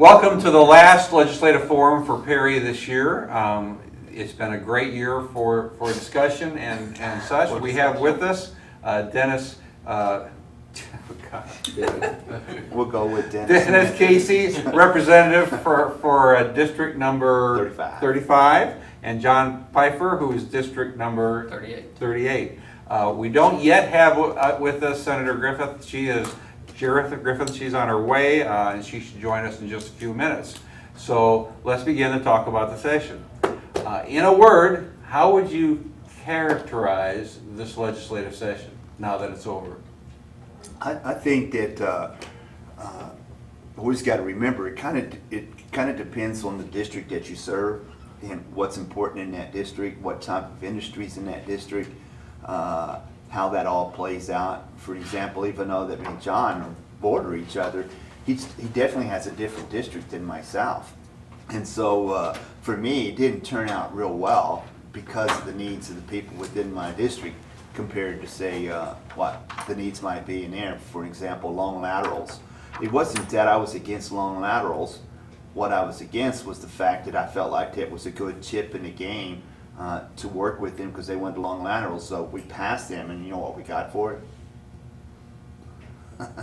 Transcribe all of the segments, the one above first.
Welcome to the last legislative forum for Perry this year. It's been a great year for discussion and such. We have with us Dennis, We'll go with Dennis. Dennis Casey, representative for district number 35, and John Pfeiffer, who is district number 38. We don't yet have with us Senator Griffin. Griffin, she's on her way, and she should join us in just a few minutes. So let's begin to talk about the session. In a word, how would you characterize this legislative session now that it's over? I think that we always got to remember it kind of depends on the district that you serve and what's important in that district, what type of industries in that district, how that all plays out. For example, even though that me and John border each other, he definitely has a different district than myself. And so for me, it didn't turn out real well because of the needs of the people within my district compared to, say, what the needs might be in there. For example, long laterals. It wasn't that I was against long laterals. What I was against was the fact that I felt like it was a good chip in the game to work with them because they went long laterals. So we passed them, and you know what we got for it?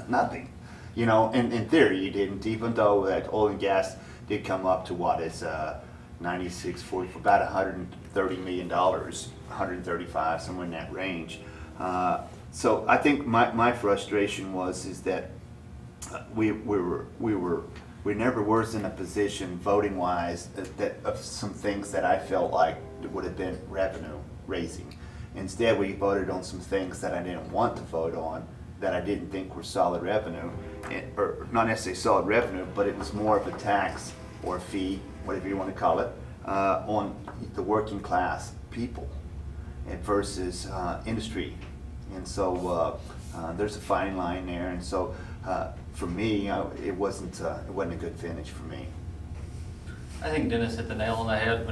Nothing. You know, in theory you didn't, even though that oil and gas did come up to what is 96.40 for about $130 million, 135, somewhere in that range. So I think my frustration is that we never was in a position voting wise that of some things that I felt like would have been revenue raising. Instead, we voted on some things that I didn't want to vote on, that I didn't think were solid revenue, or not necessarily solid revenue, but it was more of a tax or a fee, whatever you want to call it, on the working class people versus industry. And so there's a fine line there. And so for me, it wasn't a good finish for me. I think Dennis hit the nail on the head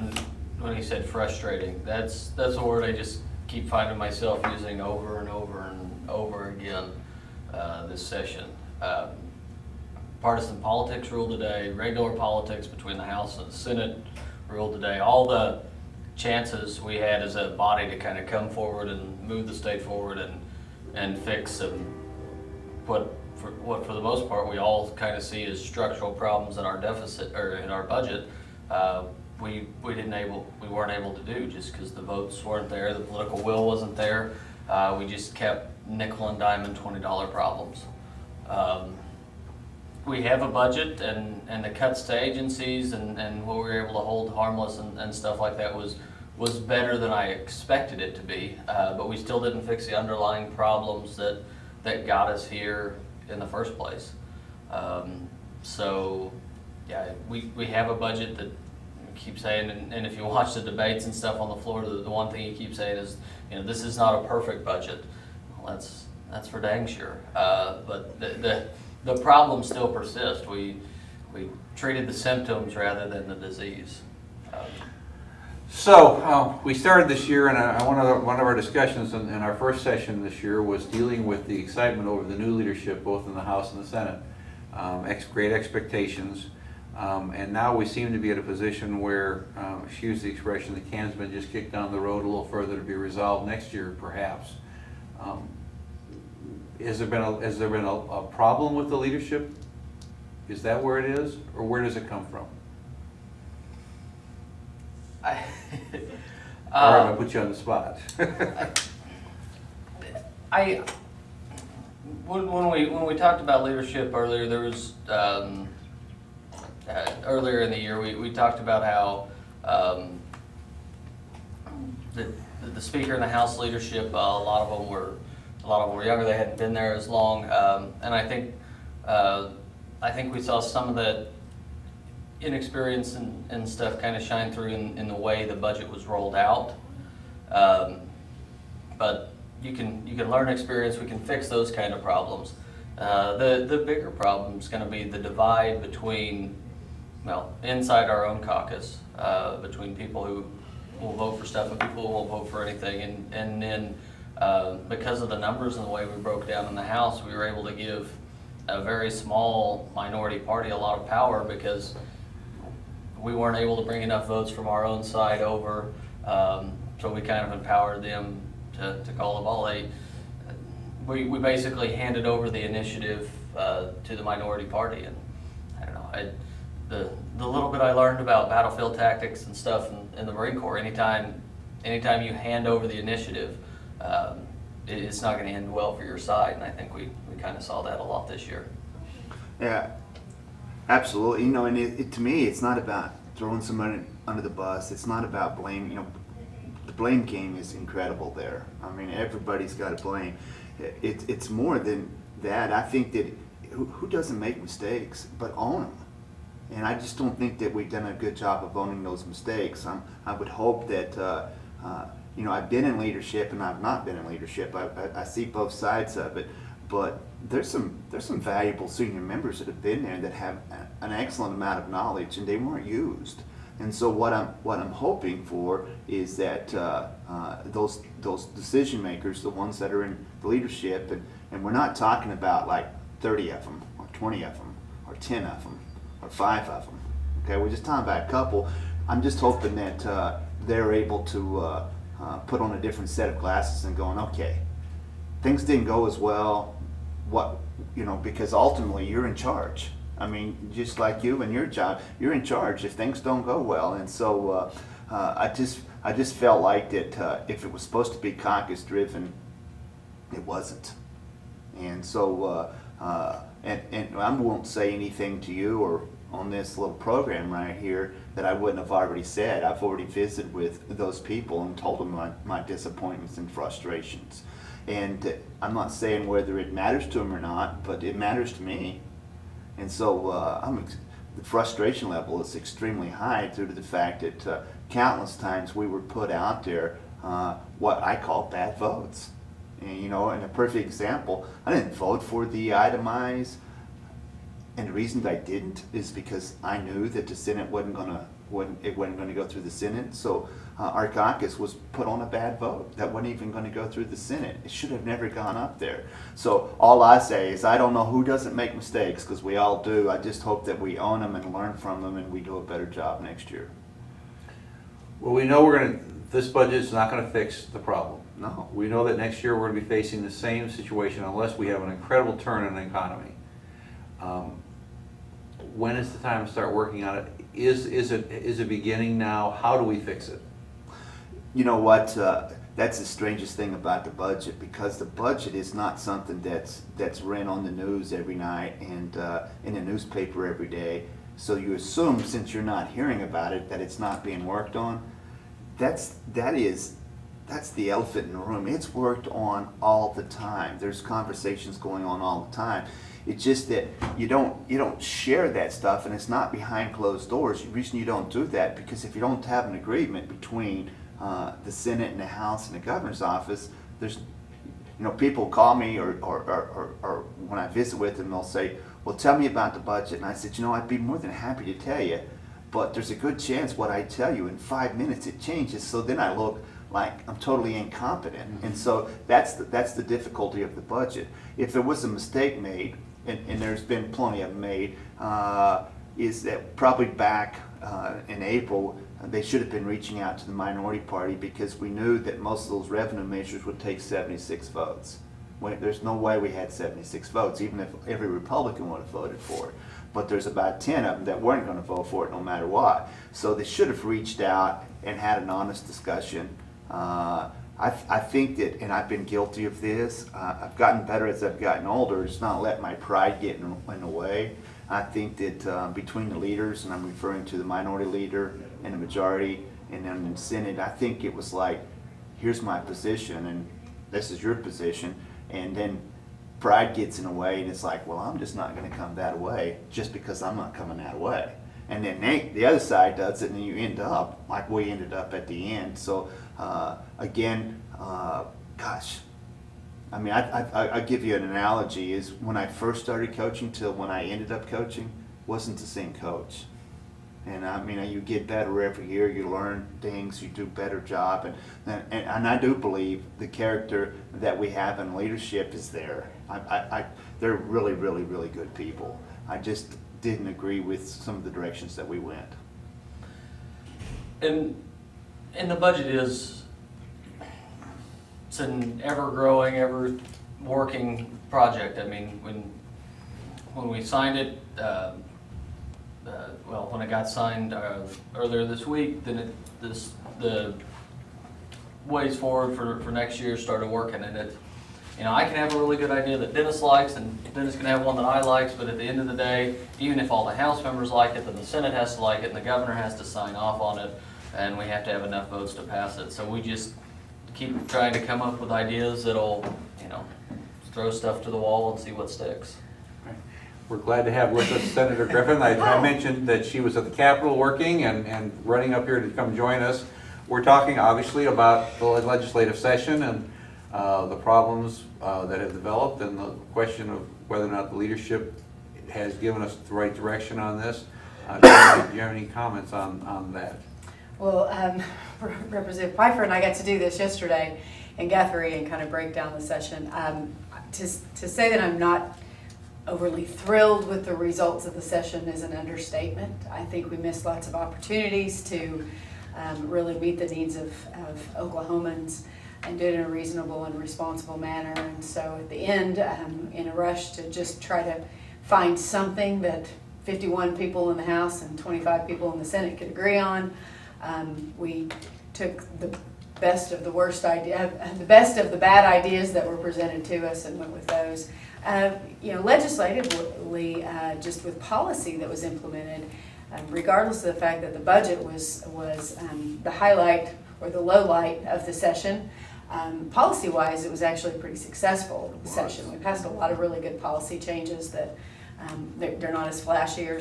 when he said frustrating. That's a word I just keep finding myself using over and over and over again this session. Partisan politics rule today, regular politics between the House and the Senate rule today. All the chances we had as a body to kind of come forward and move the state forward and fix and put what for the most part we all kind of see as structural problems in our deficit or in our budget, we weren't able to do just because the votes weren't there, the political will wasn't there. We just kept nickel and dime and $20 problems. We have a budget, and the cuts to agencies and what we were able to hold harmless and stuff like that was better than I expected it to be, but we still didn't fix the underlying problems that got us here in the first place. So yeah, we have a budget that we keep saying, and if you watch the debates and stuff on the floor, the one thing you keep saying is, you know, this is not a perfect budget. Well, that's for dang sure. But the problems still persist. We treated the symptoms rather than the disease. So we started this year, and one of our discussions in our first session this year was dealing with the excitement over the new leadership, both in the House and the Senate. Great expectations, and now we seem to be at a position where, she used the expression, the can's been just kicked down the road a little further to be resolved next year, perhaps. Has there been a problem with the leadership? Is that where it is, or where does it come from? Or I'm gonna put you on the spot. When we talked about leadership earlier, there was earlier in the year we talked about how the Speaker and the House leadership, a lot of them were younger. They hadn't been there as long, and I think we saw some of that inexperience and stuff kind of shine through in the way the budget was rolled out. But you can learn experience. We can fix those kind of problems. The bigger problem is going to be the divide between, well, inside our own caucus, between people who will vote for stuff and people who won't vote for anything, and then because of the numbers and the way we broke down in the House, we were able to give a very small minority party a lot of power because we weren't able to bring enough votes from our own side over, so we kind of empowered them to call the ball. We basically handed over the initiative to the minority party, and I don't know, the little bit I learned about battlefield tactics and stuff in the Marine Corps, anytime you hand over the initiative, it's not going to end well for your side, and I think we kind of saw that a lot this year. Yeah, absolutely. You know, and to me, it's not about throwing somebody under the bus. It's not about blame. You know, the blame game is incredible there. I mean, everybody's got to blame. It's more than that. I think that who doesn't make mistakes but own them? And I just don't think that we've done a good job of owning those mistakes. I would hope that, you know, I've been in leadership and I've not been in leadership. I see both sides of it, but there's some valuable senior members that have been there that have an excellent amount of knowledge and they weren't used. And so what I'm hoping for is that those decision makers, the ones that are in the leadership, and we're not talking about like 30 of them or 20 of them or 10 of them or 5 of them. Okay, we're just talking about a couple. I'm just hoping that they're able to put on a different set of glasses and going, okay, things didn't go as well. What, you know, because ultimately you're in charge. I mean, just like you and your job, you're in charge if things don't go well. And so I just felt like that if it was supposed to be caucus driven, it wasn't. And so and I won't say anything to you or on this little program right here that I wouldn't have already said. I've already visited with those people and told them my disappointments and frustrations. And I'm not saying whether it matters to them or not, but it matters to me. And so the frustration level is extremely high due to the fact that countless times we were put out there what I call bad votes. And, you know, and a perfect example, I didn't vote for the itemized, and the reason I didn't is because I knew that the Senate wasn't going to go through the Senate. So our caucus was put on a bad vote that wasn't even going to go through the Senate. It should have never gone up there. So all I say is I don't know who doesn't make mistakes, because we all do. I just hope that we own them and learn from them and we do a better job next year. Well, we know this budget is not going to fix the problem. No. We know that next year we're going to be facing the same situation unless we have an incredible turn in the economy. When is the time to start working on it? Is it beginning now? How do we fix it? You know what? That's the strangest thing about the budget, because the budget is not something that's ran on the news every night and in the newspaper every day. So you assume, since you're not hearing about it, that it's not being worked on. That's the elephant in the room. It's worked on all the time. There's conversations going on all the time. It's just that you don't share that stuff, and it's not behind closed doors. The reason you don't do that, because if you don't have an agreement between the Senate and the House and the governor's office, there's, you know, people call me or when I visit with them, they'll say, well, tell me about the budget. And I said, you know, I'd be more than happy to tell you, but there's a good chance what I tell you in 5 minutes it changes. So then I look like I'm totally incompetent. Mm-hmm. And so that's the difficulty of the budget. If there was a mistake made, and there's been plenty of them made, is that probably back in April, they should have been reaching out to the minority party, because we knew that most of those revenue measures would take 76 votes. There's no way we had 76 votes, even if every Republican would have voted for it. But there's about 10 of them that weren't going to vote for it no matter what. So they should have reached out and had an honest discussion. I think that, and I've been guilty of this, I've gotten better as I've gotten older, just not let my pride get in the way. I think that between the leaders, and I'm referring to the minority leader and the majority, and then in the Senate, I think it was like, here's my position, and this is your position, and then pride gets in the way, and it's like, well, I'm just not going to come that way just because I'm not coming that way. And then the other side does it, and you end up like we ended up at the end. So again, gosh, I mean, I give you an analogy. Is when I first started coaching till when I ended up coaching, wasn't the same coach. And I mean, you get better every year, you learn things, you do a better job, and I do believe the character that we have in leadership is there. They're really, really, really good people. I just didn't agree with some of the directions that we went. And the budget is, it's an ever-growing, ever-working project. I mean, when we signed it, well, when it got signed earlier this week, then the ways forward for next year started working, and it, you know, I can have a really good idea that Dennis likes, and Dennis can have one that I likes, but at the end of the day, even if all the House members like it, then the Senate has to like it, and the governor has to sign off on it, and we have to have enough votes to pass it. So we just keep trying to come up with ideas that'll, you know, throw stuff to the wall and see what sticks. We're glad to have with us Senator Griffin. I mentioned that she was at the Capitol working and running up here to come join us. We're talking obviously about the legislative session and the problems that have developed and the question of whether or not the leadership has given us the right direction on this. Do you have any comments on that? Well, Representative Pfeiffer and I got to do this yesterday in Guthrie and kind of break down the session. To say that I'm not overly thrilled with the results of the session is an understatement. I think we missed lots of opportunities to really meet the needs of Oklahomans and do it in a reasonable and responsible manner. And so at the end, in a rush to just try to find something that 51 people in the House and 25 people in the Senate could agree on, we took the best of the worst idea, the best of the bad ideas that were presented to us and went with those. You know, legislatively, just with policy that was implemented, regardless of the fact that the budget was the highlight or the low light of the session, policy-wise, it was actually a pretty successful session. We passed a lot of really good policy changes that they're not as flashy or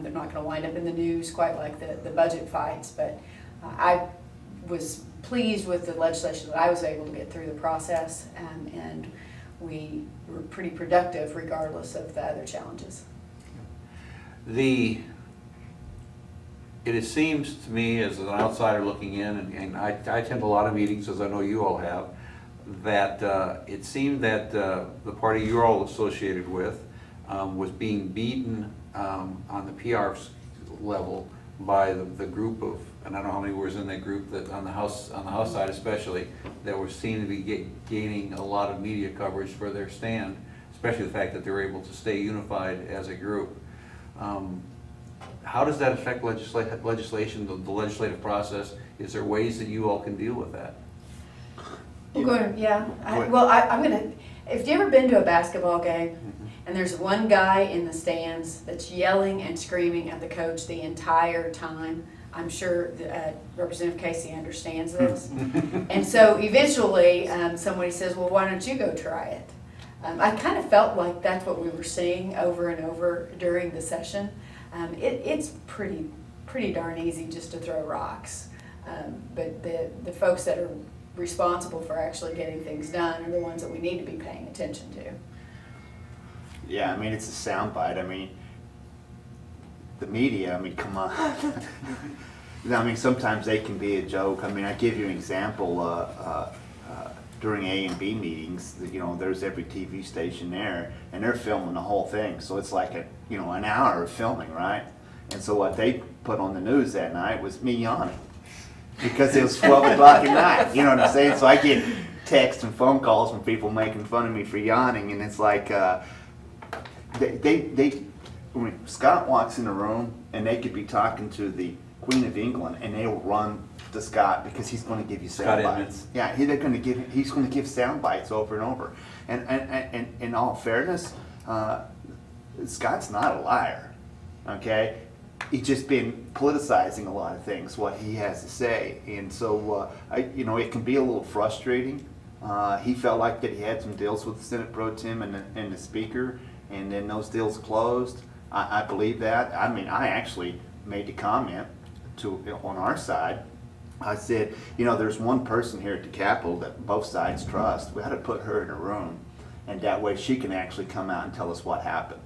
they're not going to wind up in the news quite like the budget fights. But I was pleased with the legislation that I was able to get through the process, and we were pretty productive regardless of the other challenges. It seems to me, as an outsider looking in, and I attend a lot of meetings, as I know you all have, that it seemed that the party you're all associated with was being beaten on the PR level by the group of, and I don't know how many was in that group, that on the House side especially, that were seen to be gaining a lot of media coverage for their stand, especially the fact that they were able to stay unified as a group. How does that affect legislation, the legislative process? Is there ways that you all can deal with that? Well, go ahead. Yeah. I'm gonna. If you ever been to a basketball game and there's one guy in the stands that's yelling and screaming at the coach the entire time, I'm sure Representative Casey understands this. And so eventually somebody says, well, why don't you go try it? I kind of felt like that's what we were seeing over and over during the session. It's pretty darn easy just to throw rocks. But the folks that are responsible for actually getting things done are the ones that we need to be paying attention to. Yeah, I mean, it's a soundbite. I mean, the media, I mean, come on. I mean, sometimes they can be a joke. I mean, I give you an example. During A and B meetings, you know, there's every TV station there, and they're filming the whole thing. So it's like an hour of filming, right? And so what they put on the news that night was me yawning because it was 12 o'clock at night. You know what I'm saying? So I get texts and phone calls from people making fun of me for yawning, and it's like when Scott walks in the room, and they could be talking to the Queen of England, and they'll run to Scott because he's going to give you sound bites. Yeah, he's going to give sound bites over and over. And in all fairness, Scott's not a liar. Okay, he's just been politicizing a lot of things, what he has to say, and so it can be a little frustrating. He felt like that he had some deals with the Senate Pro Tem and the Speaker, and then those deals closed. I believe that. I mean, I actually made the comment on our side. I said, you know, there's one person here at the Capitol that both sides trust. We ought to put her in a room, and that way she can actually come out and tell us what happened.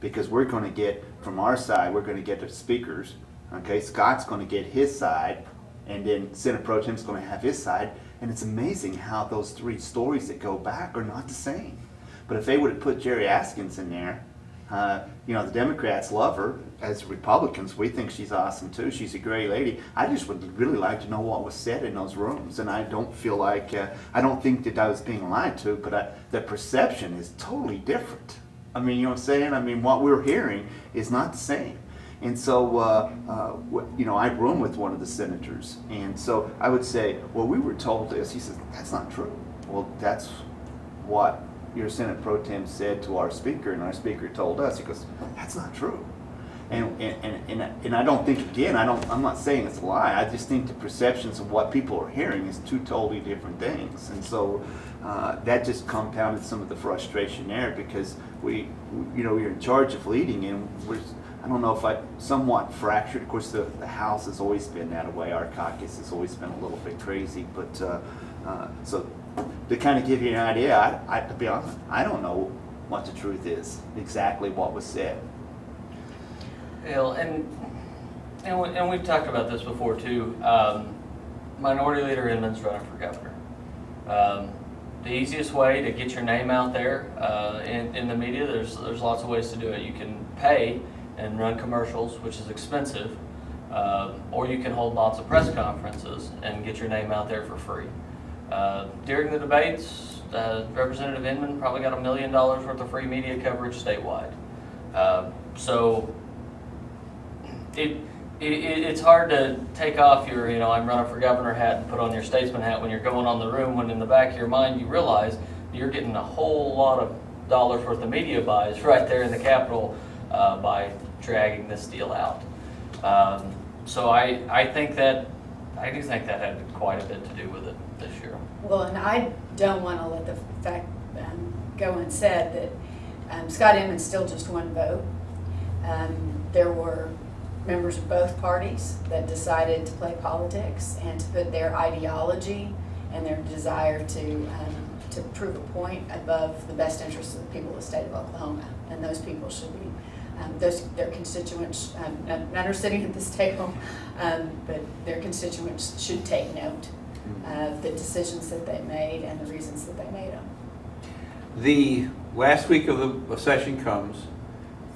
because we're gonna get, from our side, we're gonna get the speakers, okay? Scott's gonna get his side, and then Senator Pro Tem's gonna have his side, and it's amazing how those three stories that go back are not the same. But if they would have put Jerry Askins in there, the Democrats love her. As Republicans, we think she's awesome too. She's a great lady. I just would really like to know what was said in those rooms, and I don't feel like, I don't think that I was being lied to, but the perception is totally different. I mean, you know what I'm saying? I mean, what we're hearing is not the same. And so, I room with one of the senators, and so I would say, well, we were told this. He says, that's not true. Well, that's what your Senate Pro Tem said to our speaker, and our speaker told us. He goes, that's not true. And I don't think, again, I'm not saying it's a lie. I just think the perceptions of what people are hearing is two totally different things. And so that just compounded some of the frustration there, because we're in charge of leading, and I don't know if I somewhat fractured. Of course, the House has always been that way. Our caucus has always been a little bit crazy, but so to kind of give you an idea, to be honest, I don't know what the truth is, exactly what was said. And we've talked about this before too. Minority Leader Inman's running for governor. The easiest way to get your name out there in the media, there's lots of ways to do it. You can pay and run commercials, which is expensive, or you can hold lots of press conferences and get your name out there for free. During the debates, Representative Inman probably got $1 million worth of free media coverage statewide. So it's hard to take off your, I'm running for governor hat and put on your statesman hat when you're going on the room, when in the back of your mind you realize you're getting a whole lot of dollars worth of media buys right there in the Capitol by dragging this deal out. So I do think that had quite a bit to do with it this year. Well, and I don't want to let the fact go unsaid that Scott Inman still just one vote. There were members of both parties that decided to play politics and to put their ideology and their desire to prove a point above the best interests of the people of the state of Oklahoma. And those people should be, their constituents, none are sitting at this table, but their constituents should take note of the decisions that they made and the reasons that they made them. The last week of the session comes.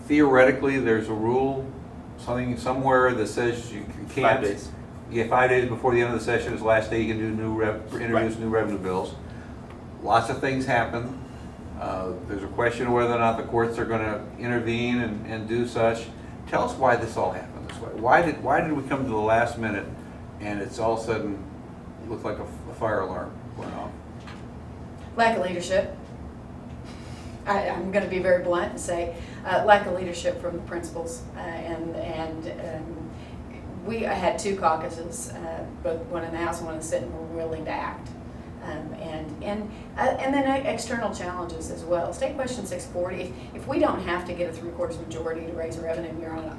Theoretically, there's a rule, something somewhere that says you can't. 5 days. Yeah, 5 days before the end of the session is the last day you can do introduce new revenue bills. Lots of things happen. There's a question of whether or not the courts are going to intervene and do such. Tell us why this all happened this way. Why did we come to the last minute and it's all of a sudden looked like a fire alarm going off? Lack of leadership. I'm going to be very blunt and say lack of leadership from the principals, we had two caucuses, both one in the House and one in the Senate, were willing to act, and then external challenges as well. State Question 640. If we don't have to get a 3/4 majority to raise revenue,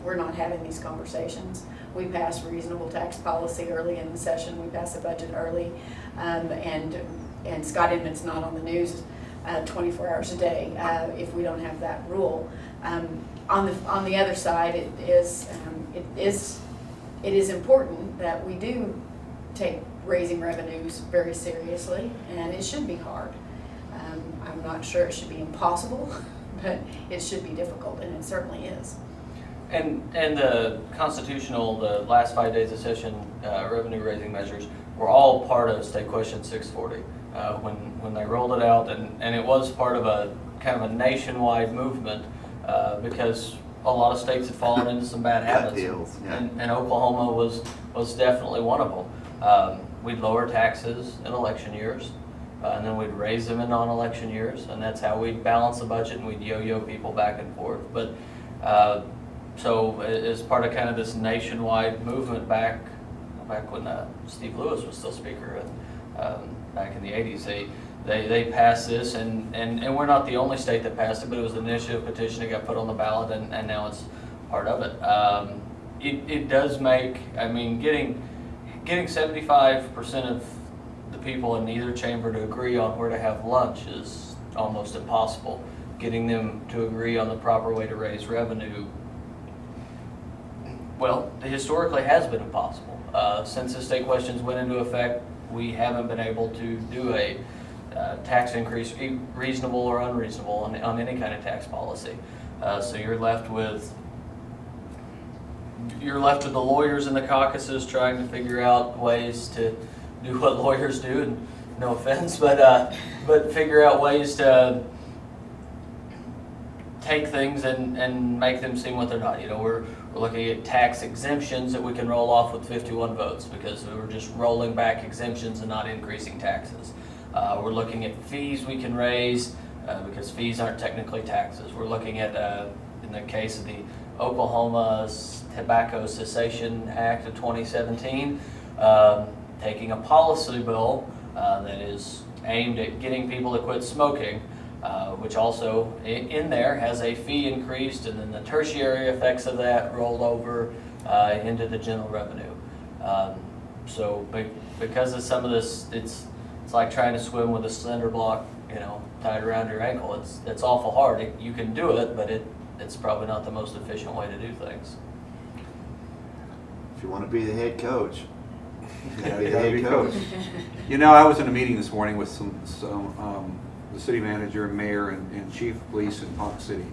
we're not having these conversations. We passed reasonable tax policy early in the session. We passed the budget early, and Scott Inman's not on the news 24 hours a day if we don't have that rule. On the other side, it is important that we do take raising revenues very seriously, and it should be hard. I'm not sure it should be impossible, but it should be difficult, and it certainly is. And the the last 5 days of session revenue raising measures were all part of State Question 640 when they rolled it out, and it was part of a kind of a nationwide movement because a lot of states had fallen into some bad habits, and Oklahoma was definitely one of them. We'd lower taxes in election years, and then we'd raise them in non-election years, and that's how we'd balance the budget, and we'd yo-yo people back and forth. But so as part of kind of this nationwide movement back when Steve Lewis was still speaker, back in the 80s, they passed this, and we're not the only state that passed it, but it was an initiative petition that got put on the ballot, and now it's part of it. It does make, getting 75% of the people in either chamber to agree on where to have lunch is almost impossible. getting them to agree on the proper way to raise revenue, well, it historically has been impossible. Since the state questions went into effect, we haven't been able to do a tax increase, reasonable or unreasonable, on any kind of tax policy. So you're left with the lawyers in the caucuses trying to figure out ways to do what lawyers do, and no offense, but figure out ways to take things and make them seem what they're not. You know, we're looking at tax exemptions that we can roll off with 51 votes because we're just rolling back exemptions and not increasing taxes. We're looking at fees we can raise because fees aren't technically taxes. We're looking at, in the case of the Oklahoma Tobacco Cessation Act of 2017, taking a policy bill that is aimed at getting people to quit smoking, which also in there has a fee increased, and then the tertiary effects of that rolled over into the general revenue. So because of some of this, it's like trying to swim with a cinder block, you know, tied around your ankle. It's awful hard. You can do it, but it's probably not the most efficient way to do things. If you want to be the head coach, you gotta be the Gotta head be coach. You know, I was in a meeting this morning with the city manager and mayor and chief of police in Ponca City.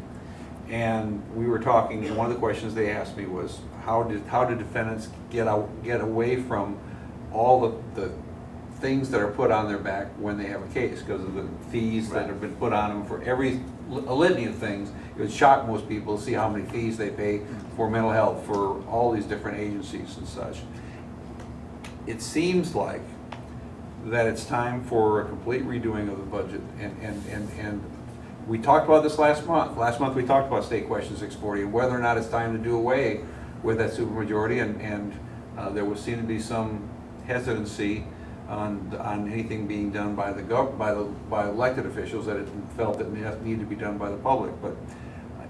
And we were talking, and one of the questions they asked me was, how do defendants get away from all the things that are put on their back when they have a case, because of the fees that have been put on them for a litany of things. It would shock most people to see how many fees they pay for mental health, for all these different agencies and such. It seems like that it's time for a complete redoing of the budget, and we talked about this last month. Last month we talked about State Question 640 and whether or not it's time to do away with that supermajority, and there would seem to be some hesitancy on anything being done by by elected officials that it felt that needed to be done by the public. But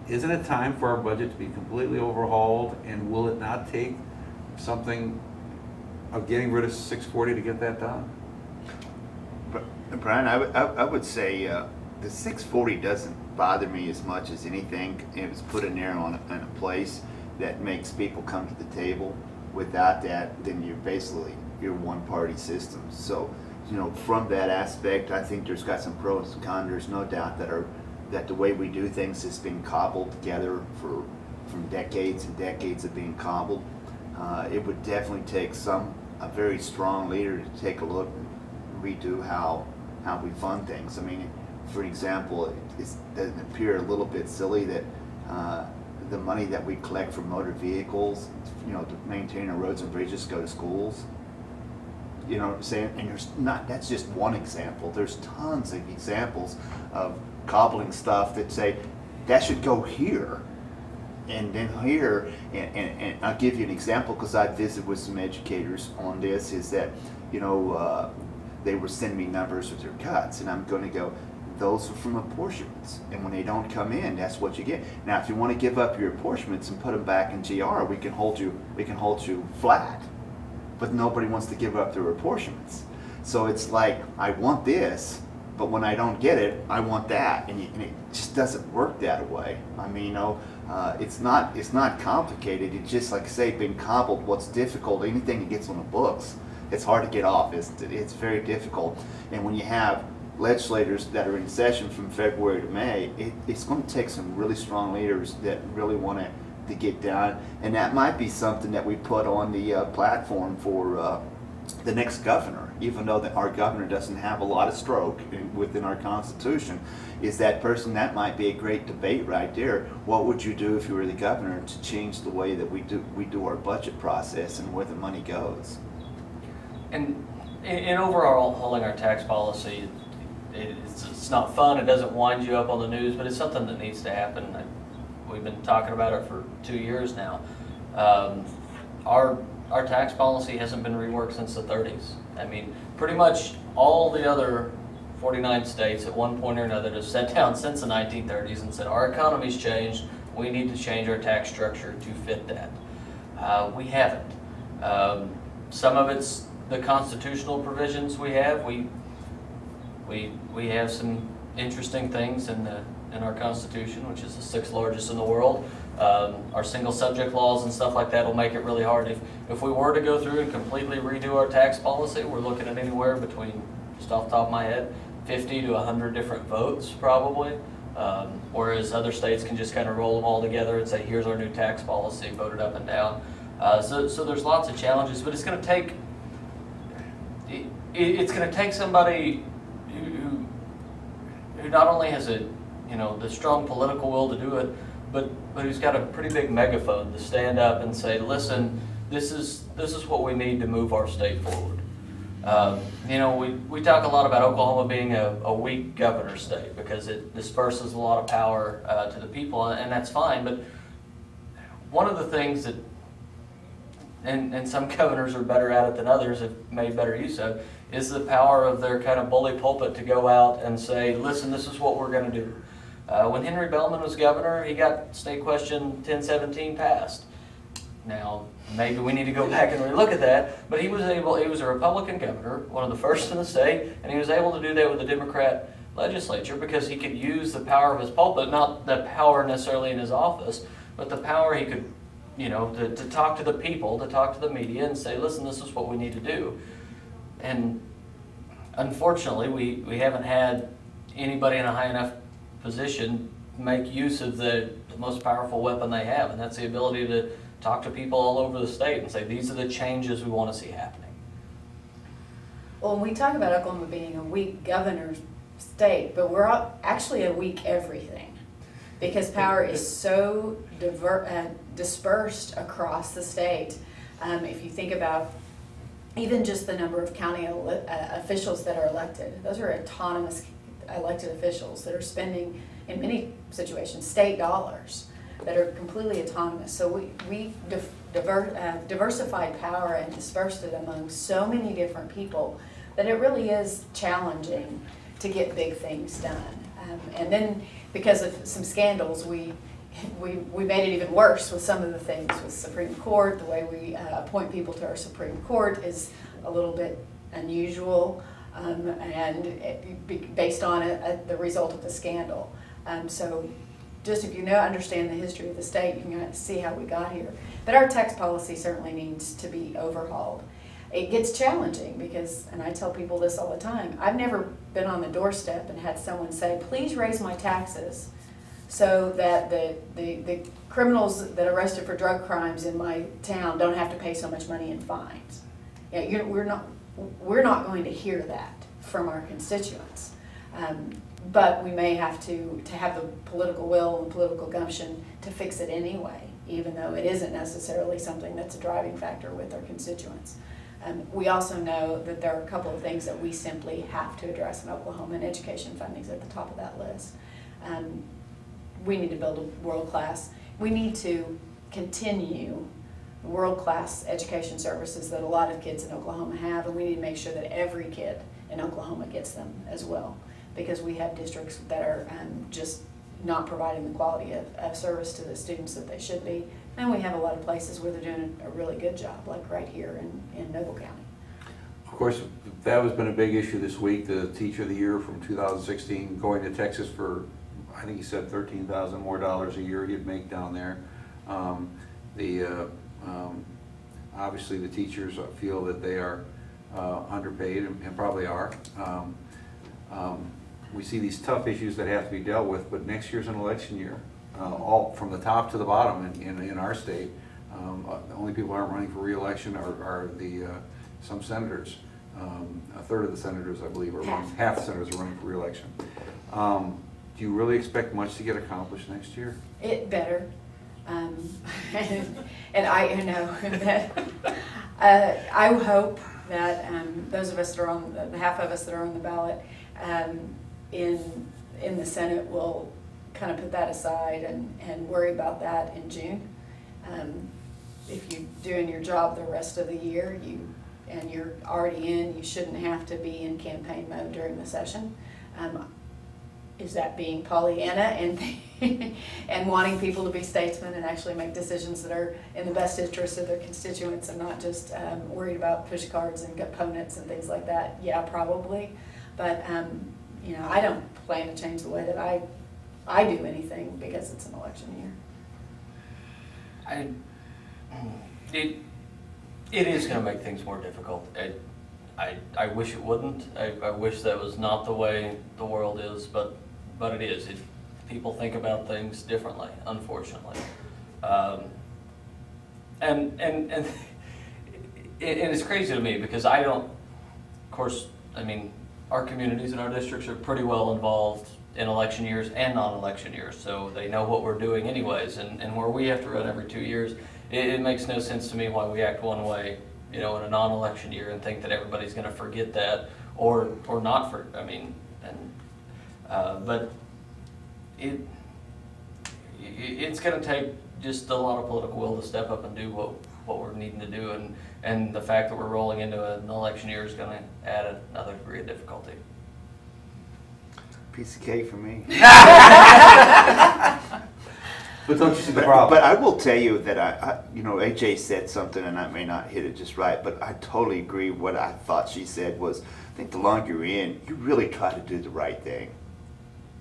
isn't it time for our budget to be completely overhauled, and will it not take something of getting rid of 640 to get that done? Brian, I would say the 640 doesn't bother me as much as anything. It was put in there in a place that makes people come to the table. Without that, then you're one-party system. So, you know, from that aspect, I think there's got some pros and cons. There's no doubt that the way we do things has been cobbled together from decades and decades of being cobbled. It would definitely take a very strong leader to take a look and redo how we fund things. I mean, for example, it doesn't appear a little bit silly that the money that we collect from motor vehicles, you know, to maintain our roads and bridges, go to schools. You know what I'm saying? And that's just one example. There's tons of examples of cobbling stuff that say that should go here. And then here, and I'll give you an example because I visited with some educators on this, is that, you know, they were sending me numbers with their cuts, and I'm going to go, those are from apportionments, and when they don't come in, that's what you get. Now, if you want to give up your apportionments and put them back in GR, we can hold you flat, but nobody wants to give up their apportionments. So it's like, I want this, but when I don't get it, I want that, and it just doesn't work that way. I mean, you know, it's not complicated. It's just, like I say, been cobbled. What's difficult, anything that gets on the books, it's hard to get off, isn't it? It's very difficult. And when you have legislators that are in session from February to May, it's going to take some really strong leaders that really want to get down. And that might be something that we put on the platform for the next governor, even though our governor doesn't have a lot of stroke within our Constitution. Is that person, that might be a great debate right there. What would you do if you were the governor to change the way that we do our budget process and where the money goes? And in overall hauling our tax policy, it's not fun. It doesn't wind you up on the news, but it's something that needs to happen. We've been talking about it for 2 years now. Our tax policy hasn't been reworked since the 30s. I mean, pretty much all the other 49 states at one point or another have sat down since the 1930s and said, our economy's changed, we need to change our tax structure to fit that. We haven't. Some of it's the constitutional provisions we have. We have some interesting things in in our Constitution, which is the 6th largest in the world. Our single subject laws and stuff like that will make it really hard. If we were to go through and completely redo our tax policy, we're looking at anywhere between, just off the top of my head, 50 to 100 different votes probably. Whereas other states can just kind of roll them all together and say, here's our new tax policy, vote it up and down. So there's lots of challenges, but it's going to take somebody who not only has the strong political will to do it, but who's got a pretty big megaphone to stand up and say, listen, this is what we need to move our state forward. We talk a lot about Oklahoma being a weak governor state because it disperses a lot of power to the people, and that's fine. But one of the things that, and some governors are better at it than others, have made better use of, is the power of their kind of bully pulpit to go out and say, listen, this is what we're going to do. When Henry Bellman was governor, he got State Question 1017 passed. Now, maybe we need to go back and relook at that, but he was a Republican governor, one of the first in the state, and he was able to do that with the Democrat legislature because he could use the power of his pulpit, not the power necessarily in his office, but the power he could, to talk to the people, to talk to the media and say, listen, this is what we need to do. And unfortunately, we haven't had anybody in a high enough position make use of the most powerful weapon they have, and that's the ability to talk to people all over the state and say, these are the changes we want to see happening. Well, we talk about Oklahoma being a weak governor's state, but we're actually a weak everything because power is so dispersed across the state. If you think about even just the number of county officials that are elected, those are autonomous elected officials that are spending, in many situations, state dollars that are completely autonomous. So we diversified power and dispersed it among so many different people that it really is challenging to get big things done. And then because of some scandals, we made it even worse with some of the things with Supreme Court. The way we appoint people to our Supreme Court is a little bit unusual based on the result of the scandal. So just if you understand the history of the state, you can see how we got here. But our tax policy certainly needs to be overhauled. It gets challenging because, and I tell people this all the time, I've never been on the doorstep and had someone say, please raise my taxes so that the criminals that are arrested for drug crimes in my town don't have to pay so much money in fines. We're not going to hear that from our constituents. But we may have to have the political will and political gumption to fix it anyway, even though it isn't necessarily something that's a driving factor with our constituents. We also know that there are a couple of things that we simply have to address in Oklahoma, and education funding is at the top of that list. We need to build a world-class. We need to continue world-class education services that a lot of kids in Oklahoma have, and we need to make sure that every kid in Oklahoma gets them as well, because we have districts that are just not providing the quality of service to the students that they should be. And we have a lot of places where they're doing a really good job, like right here in Noble County. Of course, that has been a big issue this week, the Teacher of the Year from 2016 going to Texas for, I think he said $13,000 more a year he'd make down there. Obviously the teachers feel that they are underpaid and probably are. We see these tough issues that have to be dealt with, but next year's an election year, all from the top to the bottom in our state. The only people who aren't running for re-election are some senators. A third of the senators, I believe, are running, half the senators are running for re-election. Do you really expect much to get accomplished next year? It better. And I know that I hope that those of us that are on the half of us that are on the ballot in the Senate will kind of put that aside and worry about that in June. If you're doing your job the rest of the year, and you're already you shouldn't have to be in campaign mode during the session. Is that being Pollyanna and wanting people to be statesmen and actually make decisions that are in the best interest of their constituents and not just worried about push cards and opponents and things like that? Yeah, probably. But I don't plan to change the way that I I do anything because it's an election year. It is going to make things more difficult. I wish it wouldn't. I wish that was not the way the world is, but it is. People think about things differently, unfortunately. And it's crazy to me because I don't, of course, I mean, our communities and our districts are pretty well involved in election years and non-election years, so they know what we're doing anyways, and where we have to run every 2 years, it makes no sense to me why we act one way, in a non-election year and think that everybody's gonna forget that, or not but it's gonna take just a lot of political will to step up and do what we're needing to do, and the fact that we're rolling into an election year is gonna add another degree of difficulty. Piece of cake for me. But don't you see the problem? But I will tell you that AJ said something, and I may not hit it just right, but I totally agree. What I thought she said was, I think the longer you're in, you really try to do the right thing.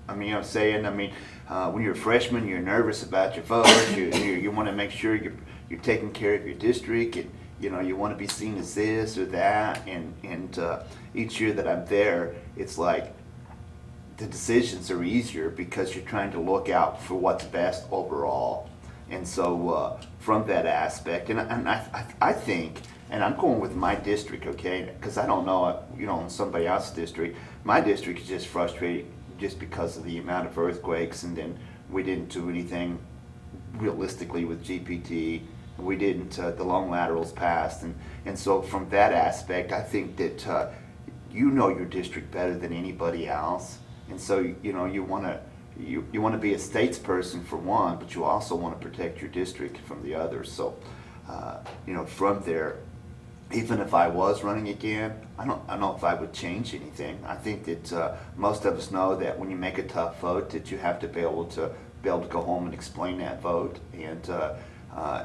I mean, I'm saying, when you're a freshman, you're nervous about your vote. You want to make sure you're taking care of your district, and you want to be seen as this or that. And each year that I'm there, it's like the decisions are easier because you're trying to look out for what's best overall. And so from that aspect, and I think, and I'm going with my district, okay, because I don't know, in somebody else's district, my district is just frustrated just because of the amount of earthquakes, and then we didn't do anything realistically with GPT. We didn't, the long laterals passed, and so from that aspect, I think that you know your district better than anybody else. And so, you want to be a statesperson for one, but you also want to protect your district from the other. So, from there, even if I was running again, I don't know if I would change anything. I think that most of us know that when you make a tough vote, that you have to be able to go home and explain that vote. And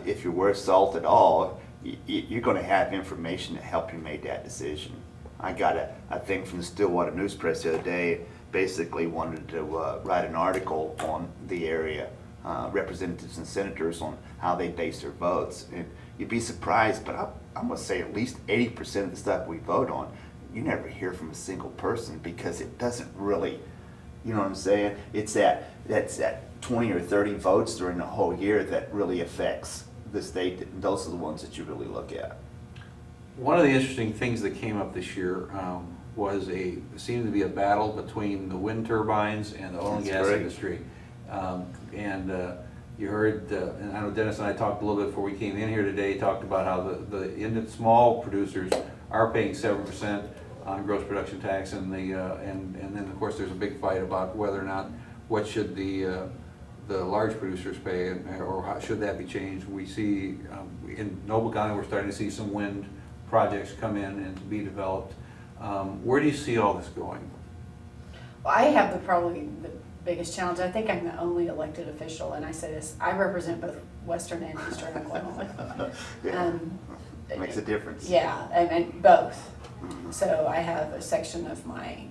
if you're worth salt at all, you're going to have information to help you make that decision. I got a thing from the Stillwater News Press the other day. Basically wanted to write an article on the area, representatives and senators, on how they base their votes. And you'd be surprised, but I'm going to say at least 80% of the stuff we vote on, you never hear from a single person because it doesn't really, you know what I'm saying? That's that 20 or 30 votes during the whole year that really affects the state. And those are the ones that you really look at. One of the interesting things that came up this year seemed to be a battle between the wind turbines and the oil and gas industry. You heard, and I know Dennis and I talked a little bit before we came in here today, talked about how the small producers are paying 7% on gross production tax, and then of course there's a big fight about whether or not what should the large producers pay, or how should that be changed. We see in Noble County we're starting to see some wind projects come in and be developed. Where do you see all this going? Well, I have probably the biggest challenge. I think I'm the only elected official, and I say this, I represent both Western and Eastern Oklahoma. Yeah. It makes a difference. Yeah, and both. So I have a section of my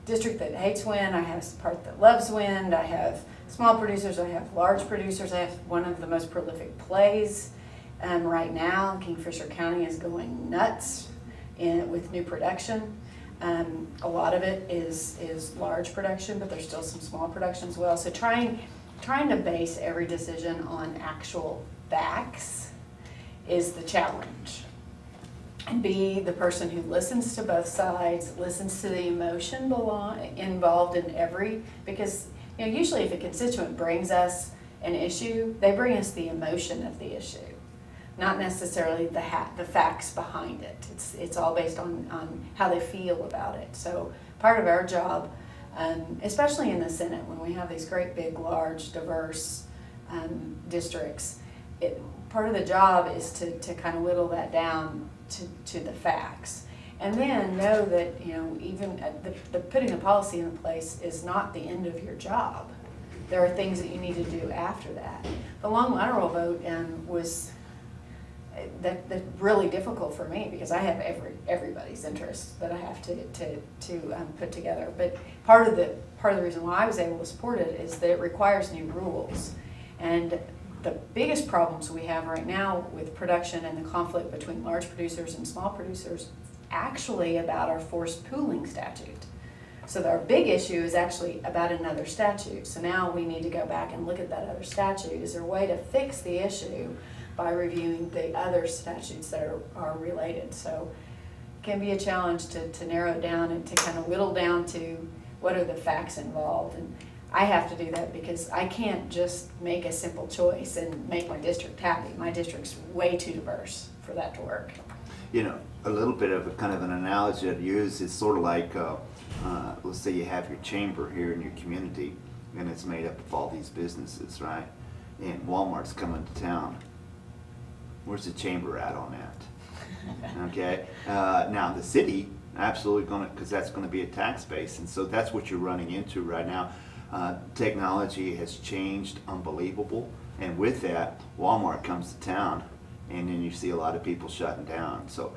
district that hates wind, I have a part that loves wind, I have small producers, I have large producers, I have one of the most prolific plays right now. Kingfisher County is going nuts with new production. A lot of it is large production, but there's still some small production as well. So trying to base every decision on actual facts is the challenge. And be the person who listens to both sides, listens to the emotion involved in because usually if a constituent brings us an issue, they bring us the emotion of the issue, not necessarily the facts behind it. It's all based on how they feel about it. So part of our job, especially in the Senate, when we have these great big, large, diverse districts, part of the job is to kind of whittle that down to the facts. And then know that even the putting the policy in place is not the end of your job. There are things that you need to do after that. The long lateral vote was that's really difficult for me because I have everybody's interest that I have to put together. But part of the reason why I was able to support it is that it requires new rules. And the biggest problems we have right now with production and the conflict between large producers and small producers actually about our forced pooling statute. So our big issue is actually about another statute. So now we need to go back and look at that other statute. Is there a way to fix the issue by reviewing the other statutes that are related? So it can be a challenge to narrow it down and to kind of whittle down to what are the facts involved. And I have to do that because I can't just make a simple choice and make my district happy. My district's way too diverse for that to work. You know, a little bit of a kind of an analogy I'd use is sort of like, let's say you have your chamber here in your community, and it's made up of all these businesses, right? And Walmart's coming to town. Where's the chamber at on that? Okay. Now the city absolutely going to, because that's going to be a tax base, and so that's what you're running into right now. Technology has changed unbelievable, and with that, Walmart comes to town, and then you see a lot of people shutting down. So,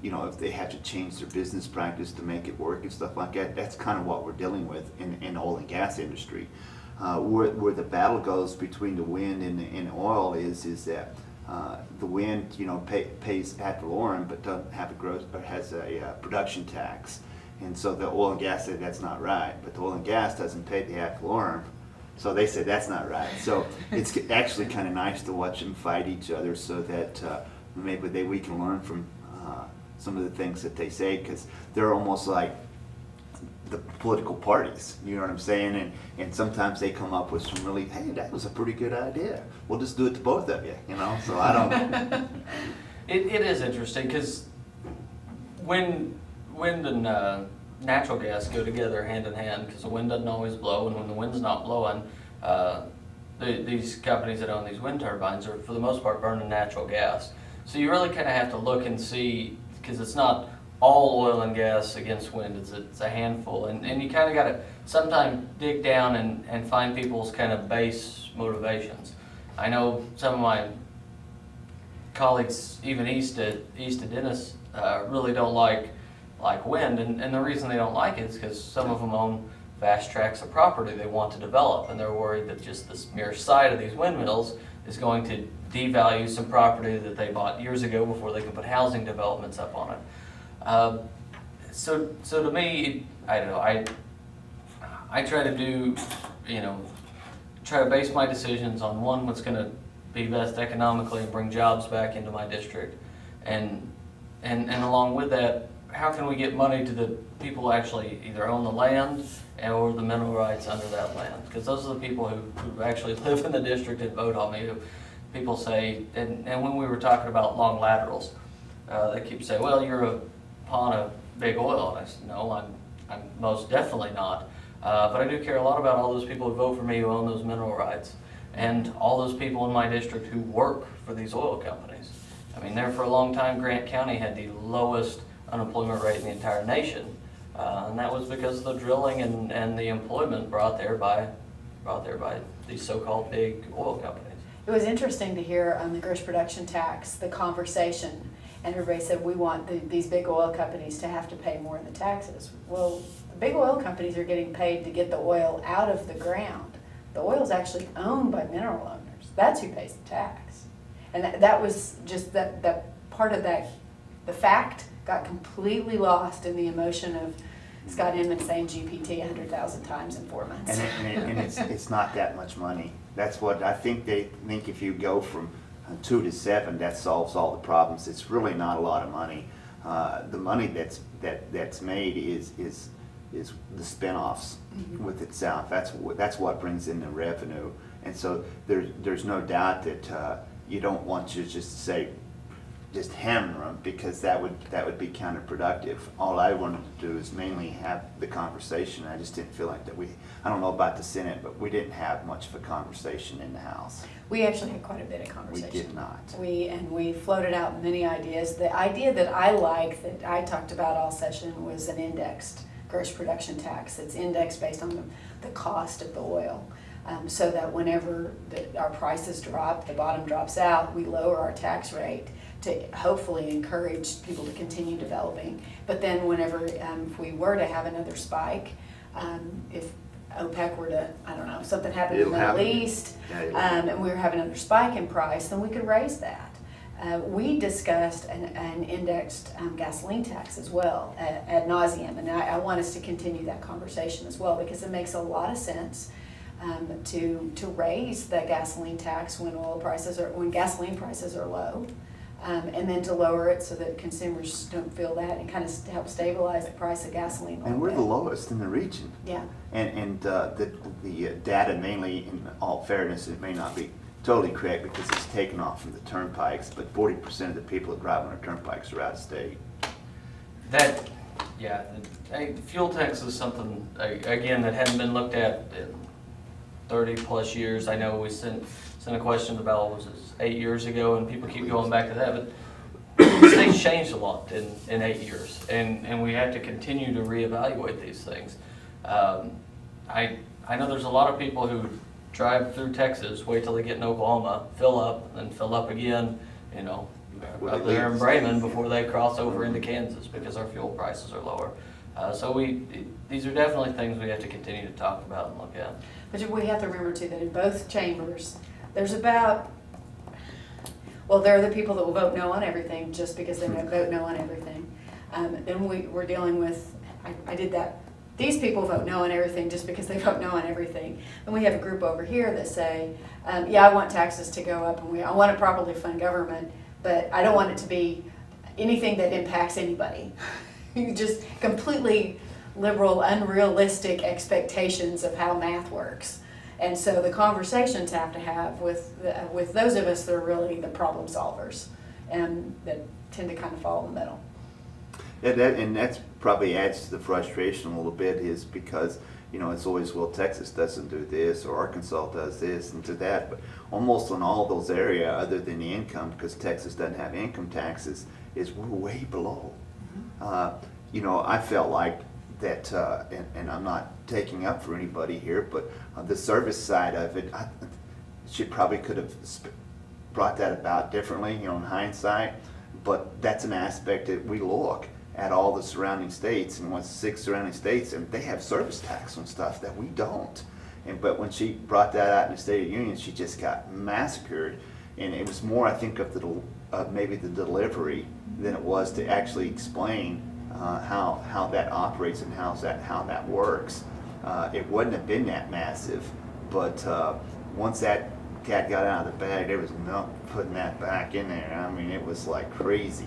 you know, if they have to change their business practice to make it work and stuff like that, that's kind of what we're dealing with in the oil and gas industry. Where the battle goes between the wind and oil is that the wind, you know, pays ad valorem, but doesn't have a growth, or has a production tax. And so the oil and gas said that's not right, but the oil and gas doesn't pay the ad valorem, so they said that's not right. So it's actually kind of nice to watch them fight each other, so that maybe we can learn from some of the things that they say, because they're almost like the political parties, you know what I'm saying? And sometimes they come up with some really, hey, that was a pretty good idea. We'll just do it to both of you, you know? So I don't know. It is interesting because wind and natural gas go together hand in hand, because the wind doesn't always blow, and when the wind's not blowing, these companies that own these wind turbines are for the most part burning natural gas. So you really kind of have to look and see, because it's not all oil and gas against wind, it's a handful, and you kind of got to sometimes dig down and find people's kind of base motivations. I know some of my colleagues, even east of Dennis, really don't like wind, and the reason they don't like it is because some of them own vast tracts of property they want to develop, and they're worried that just the mere sight of these windmills is going to devalue some property that they bought years ago before they can put housing developments up on it. So to me, I don't know, I try to do, you know, try to base my decisions on what's going to be best economically and bring jobs back into my district, and along with that, how can we get money to the people who actually either own the land or the mineral rights under that land? Because those are the people who actually live in the district and vote on me. People say, and when we were talking about long laterals, they keep saying, well, you're a pawn of big oil. And I said, no, I'm most definitely not. But I do care a lot about all those people who vote for me who own those mineral rights, and all those people in my district who work for these oil companies. I mean, there for a long time, Grant County had the lowest unemployment rate in the entire nation, and that was because of the drilling and the employment brought there by these so-called big oil companies. It was interesting to hear on the gross production tax, the conversation, and everybody said we want these big oil companies to have to pay more in the taxes. Well, the big oil companies are getting paid to get the oil out of the ground. The oil is actually owned by mineral owners. That's who pays the tax. And that was just that part of that, the fact got completely lost in the emotion of Scott Inman saying GPT 100,000 times in 4 months. And it's not that much money. That's what I think. They think if you go from 2 to 7, that solves all the problems. It's really not a lot of money. The money that's made is the spinoffs with itself. That's what brings in the revenue. And so there's no doubt that you don't want to just say, just hammer them, because that would be counterproductive. All I wanted to do is mainly have the conversation. I just didn't feel like that I don't know about the Senate, but we didn't have much of a conversation in the House. We actually had quite a bit of conversation. We did not. We floated out many ideas. The idea that I like, that I talked about all session, was an indexed gross production tax. It's indexed based on the cost of the oil. so that whenever our prices drop, the bottom drops out, we lower our tax rate to hopefully encourage people to continue developing. But then whenever, if we were to have another spike, if OPEC were to, I don't know, something happened in the Middle East, and we were having another spike in price, then we could raise that. We discussed an indexed gasoline tax as well ad nauseum, and I want us to continue that conversation as well, because it makes a lot of sense to raise the gasoline tax when gasoline prices are low, and then to lower it so that consumers don't feel that, and kind of help stabilize the price of gasoline. And we're the lowest in the region. Yeah. And the data, mainly, in all fairness, it may not be totally correct because it's taken off from the turnpikes, but 40% of the people that drive on our turnpikes are out of state. Fuel tax is something, again, that hadn't been looked at in 30 plus years. I know we sent a question about, what was this, 8 years ago, and people keep going back to that, but the state's changed a lot in 8 years, and we have to continue to reevaluate these things. I know there's a lot of people who drive through Texas, wait till they get in Oklahoma, fill up, and fill up again, up there in Bremen before they cross over into Kansas because our fuel prices are lower. These are definitely things we have to continue to talk about and look at. But we have to remember too that in both chambers, there are the people that will vote no on everything just because they vote no on everything. Then we're dealing with, I did that. These people vote no on everything just because they vote no on everything. And we have a group over here that say, yeah, I want taxes to go up, and I want to properly fund government, but I don't want it to be anything that impacts anybody. You just completely liberal, unrealistic expectations of how math works. And so the conversations have to have with those of us that are really the problem solvers, and that tend to kind of fall in the middle. And that's probably adds to the frustration a little bit, is because, it's always, well, Texas doesn't do this, or Arkansas does this and to that, but almost in all those areas, other than the income, because Texas doesn't have income taxes, is we're way below. I felt like that, and I'm not taking up for anybody here, but the service side of it, she probably could have brought that about differently, in hindsight, but that's an aspect that we look at all the surrounding states, and what's 6 surrounding states, and they have service tax on stuff that we don't. But when she brought that out in the State of the Union, she just got massacred, and it was more, I think, of maybe the delivery than it was to actually explain how that operates and how that works. It wouldn't have been that massive, but once that cat got out of the bag, there was no putting that back in there. I mean, it was like crazy.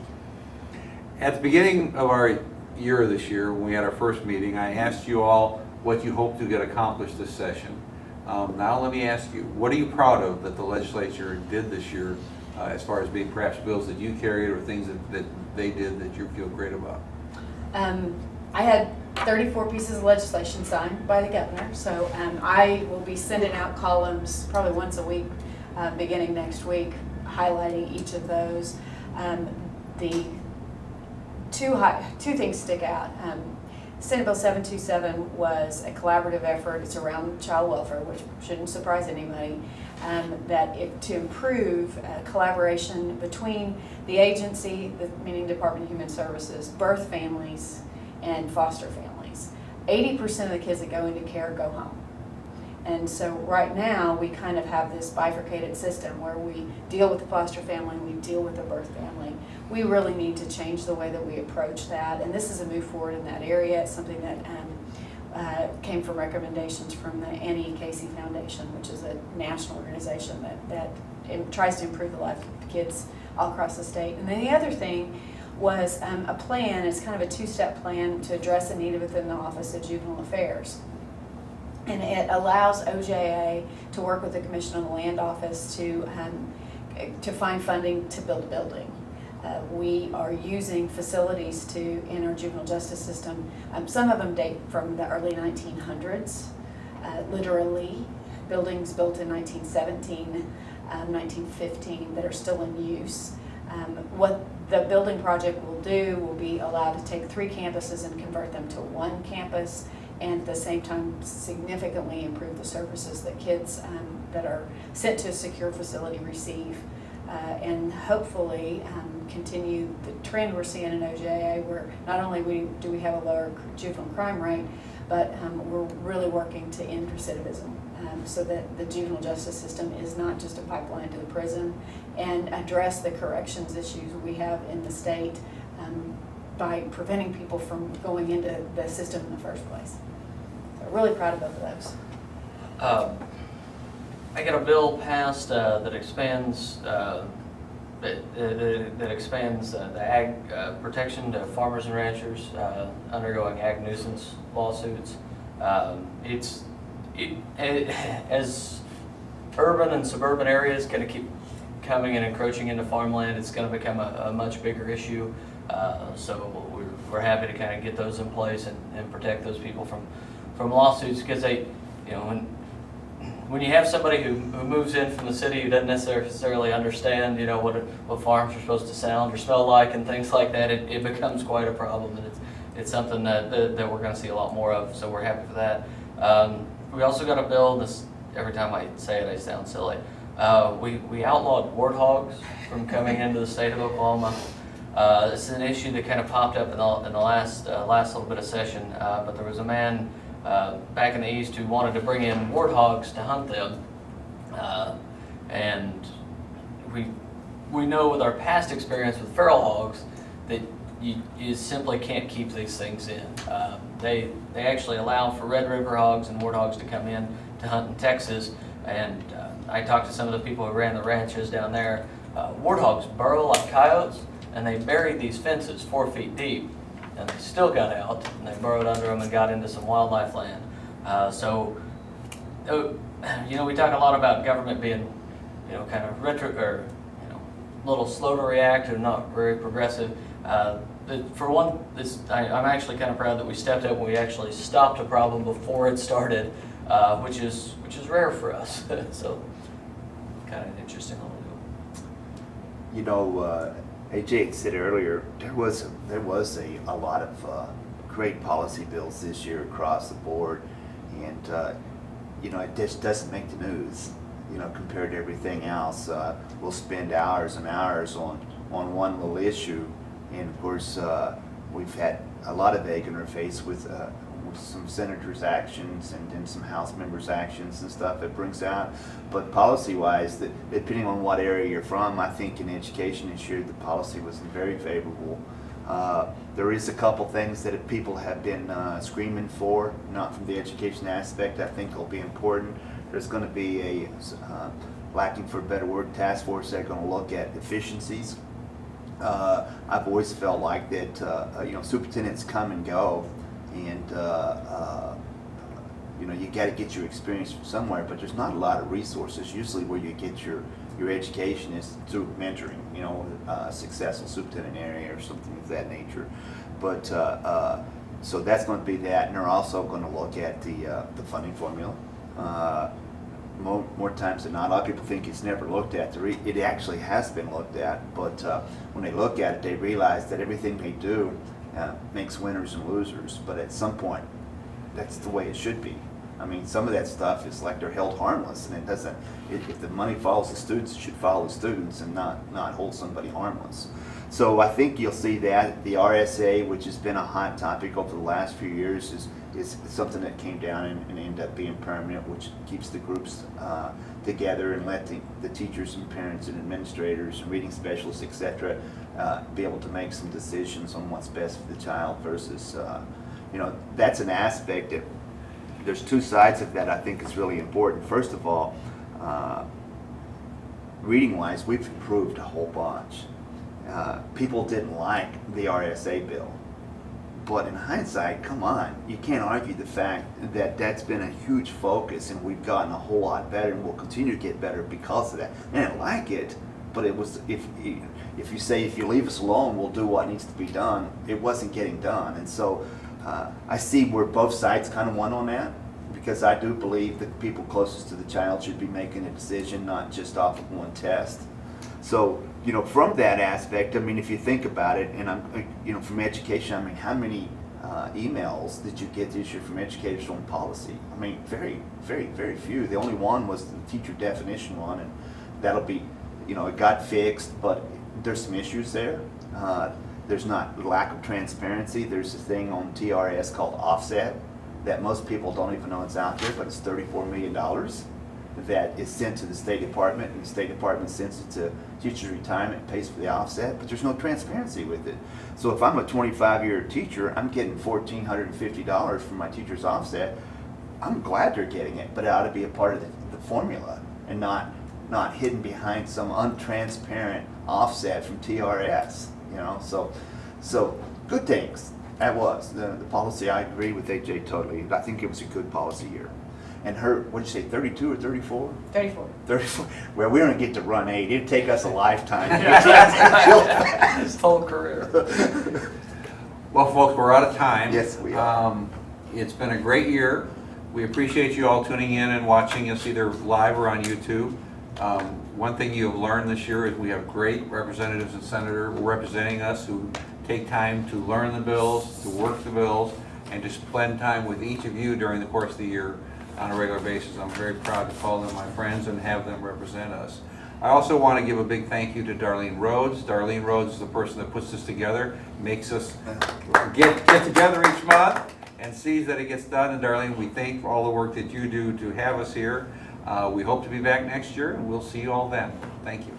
At the beginning of our year this year, when we had our first meeting, I asked you all what you hope to get accomplished this session. Now let me ask you, what are you proud of that the legislature did this year as far as being perhaps bills that you carried or things that they did that you feel great about? I had 34 pieces of legislation signed by the governor, so I will be sending out columns probably once a week beginning next week, highlighting each of those. The two things stick out. Senate Bill 727 was a collaborative effort. It's around child welfare, which shouldn't surprise anybody, to improve collaboration between the agency, meaning Department of Human Services, birth families, and foster families. 80% of the kids that go into care go home. And so right now we kind of have this bifurcated system where we deal with the foster family and we deal with the birth family. We really need to change the way that we approach that, and this is a move forward in that area. It's something that came from recommendations from the Annie Casey Foundation, which is a national organization that tries to improve the life of kids all across the state. And then the other thing was a plan. It's kind of a two-step plan to address a need within the Office of Juvenile Affairs. And it allows OJA to work with the Commission on the Land Office to find funding to build a building. We are using facilities in our juvenile justice system. Some of them date from the early 1900s, literally. Buildings built in 1917, 1915 that are still in use. What the building project will do will be allowed to take 3 campuses and convert them to 1 campus and at the same time significantly improve the services that kids that are sent to a secure facility receive. And hopefully continue the trend we're seeing in OJA, where not only do we have a lower juvenile crime rate, but we're really working to end recidivism, so that the juvenile justice system is not just a pipeline to the prison, and address the corrections issues we have in the state by preventing people from going into the system in the first place. So really proud of both of those. I got a bill passed that expands that expands the ag protection to farmers and ranchers undergoing ag nuisance lawsuits. As urban and suburban areas kind of keep coming and encroaching into farmland, it's going to become a much bigger issue. So we're happy to kind of get those in place and protect those people from lawsuits, because when you have somebody who moves in from the city who doesn't necessarily understand, what farms are supposed to sound or smell like and things like that, it becomes quite a problem, and it's something that we're going to see a lot more of. So we're happy for that. We also got a bill. This, every time I say it, I sound silly. We outlawed warthogs from coming into the state of Oklahoma. This is an issue that kind of popped up in the last little bit of session, but there was a man back in the East who wanted to bring in warthogs to hunt them, and we know with our past experience with feral hogs that you simply can't keep these things in. They actually allow for Red River hogs and warthogs to come in to hunt in Texas, and I talked to some of the people who ran the ranches down there. Warthogs burrow like coyotes, and they buried these fences 4 feet deep, and they still got out, and they burrowed under them and got into some wildlife land. We talk a lot about government being, kind of retro, or a little slow to react or not very progressive. For one, I'm actually kind of proud that we stepped up and we actually stopped a problem before it started, which is rare for us. So, kind of interesting little deal. AJ had said earlier, there was a lot of great policy bills this year across the board, and it just doesn't make the news, compared to everything else. We'll spend hours and hours on one little issue, and of course we've had a lot of egg in our face with some senators' actions and then some House members' actions and stuff it brings out. But policy-wise, depending on what area you're from, I think in education this year the policy was very favorable. There is a couple things that people have been screaming for, not from the education aspect, I think will be important. There's going to be a, lacking for a better word, task force that's going to look at efficiencies. I've always felt like that, superintendents come and go, and you got to get your experience from somewhere, but there's not a lot of resources. Usually where you get your education is through mentoring, a successful superintendent area or something of that nature. But so that's going to be that, and they're also going to look at the funding formula. More times than not, a lot of people think it's never looked at. It actually has been looked at, but when they look at it, they realize that everything they do makes winners and losers. But at some point, that's the way it should be. I mean, some of that stuff is like they're held harmless, and it doesn't. If the money follows the students, it should follow the students and not hold somebody harmless. So I think you'll see that the RSA, which has been a hot topic over the last few years, is something that came down and ended up being permanent, which keeps the groups together and let the teachers and parents and administrators and reading specialists, etc., be able to make some decisions on what's best for the child versus, that's an aspect that there's two sides of that I think is really important. First of all, reading-wise, we've improved a whole bunch. People didn't like the RSA bill. But in hindsight, come on, you can't argue the fact that that's been a huge focus and we've gotten a whole lot better and we'll continue to get better because of that. I didn't like it, but it was, if you say, if you leave us alone, we'll do what needs to be done, it wasn't getting done. And so I see where both sides kind of won on that, because I do believe that the people closest to the child should be making a decision, not just off of one test. So, from that aspect, I mean, if you think about it, and from education, I mean, how many emails did you get this year from educational policy? I mean, very, very, very few. The only one was the teacher definition one, and that'll be, you know, it got fixed, but there's some issues there. There's not lack of transparency. There's a thing on TRS called offset that most people don't even know it's out there, but it's $34 million that is sent to the State Department, and the State Department sends it to teachers' retirement and pays for the offset, but there's no transparency with it. So if I'm a 25-year teacher, I'm getting $1,450 for my teacher's offset. I'm glad they're getting it, but it ought to be a part of the formula and not hidden behind some untransparent offset from TRS, you know. So good things. That was the policy. I agree with AJ totally. I think it was a good policy year. And her, what did you say, 32 or 34? 34. 34. Well, we don't get to run 8. It'd take us a lifetime. His whole career. Well, folks, we're out of time. Yes, we are. It's been a great year. We appreciate you all tuning in and watching us either live or on YouTube. One thing you have learned this year is we have great representatives and senators representing us who take time to learn the bills, to work the bills, and to spend time with each of you during the course of the year on a regular basis. I'm very proud to call them my friends and have them represent us. I also want to give a big thank you to Darlene Rhodes. Darlene Rhodes is the person that puts this together, makes us get together each month and sees that it gets done. And Darlene, we thank for all the work that you do to have us here. We hope to be back next year, and we'll see you all then. Thank you.